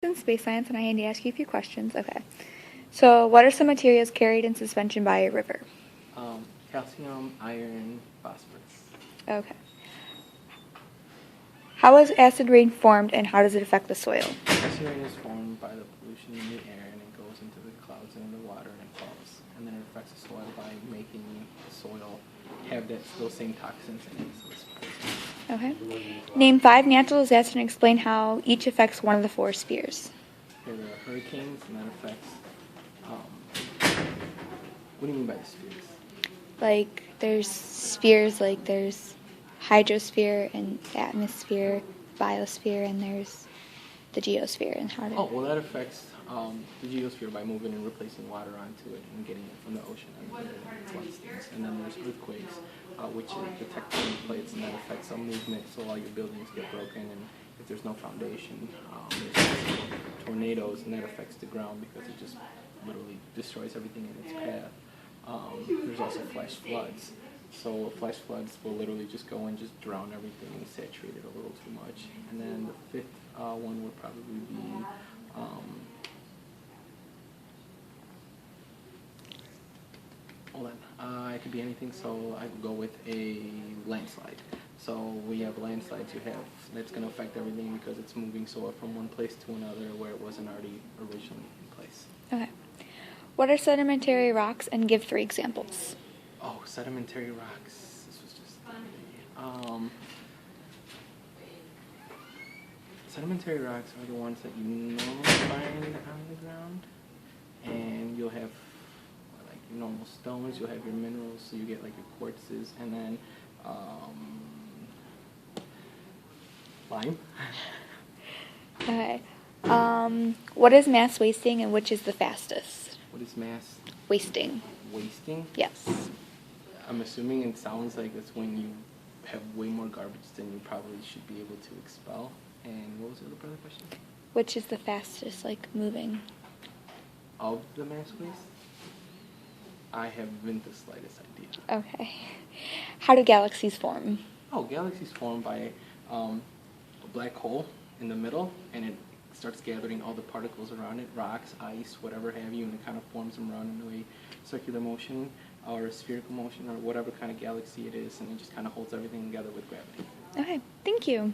In space science, and I need to ask you a few questions. Okay. So, what are some materials carried in suspension by a river? Calcium, iron, phosphorus. Okay. How is acid rain formed, and how does it affect the soil? Acid rain is formed by the pollution in the air, and it goes into the clouds and in the water and it falls. And then it affects the soil by making the soil have those same toxins in it. So it's poison. Okay. Name 5 natural disasters and explain how each affects one of the 4 spheres. There are hurricanes, and that affects. What do you mean by the spheres? Like, there's spheres, like there's hydrosphere and atmosphere, biosphere, and there's the geosphere. And how Oh, well, that affects the geosphere by moving and replacing water onto it and getting it from the ocean and floods things. And then there's earthquakes, which is the tectonic plates, and that affects some movement, so all your buildings get broken, and if there's no foundation, there's also tornadoes, and that affects the ground because it just literally destroys everything in its path. There's also flash floods. So flash floods will literally just go and just drown everything and saturate it a little too much. And then the 5th one would probably be hold on. It could be anything. So I would go with a landslide. So when you have landslides, that's going to affect everything because it's moving soil from one place to another where it wasn't already originally in place. Okay. What are sedimentary rocks, and give 3 examples? Oh, sedimentary rocks. This was just sedimentary rocks are the ones that you normally find on the ground, and you'll have like your normal stones. You'll have your minerals, so you get like your quartzes, and then lime. Okay. What is mass wasting, and which is the fastest? What is mass Wasting. wasting? Yes. I'm assuming it sounds like it's when you have way more garbage than you probably should be able to expel. And what was the other part of the question? Which is the fastest, like, moving? Of the mass waste? I haven't the slightest idea. Okay. How do galaxies form? Oh, galaxies form by a black hole in the middle, and it starts gathering all the particles around it, rocks, ice, whatever have you, and it kind of forms them around in a circular motion or a spherical motion or whatever kind of galaxy it is, and it just kind of holds everything together with gravity. Okay, thank you.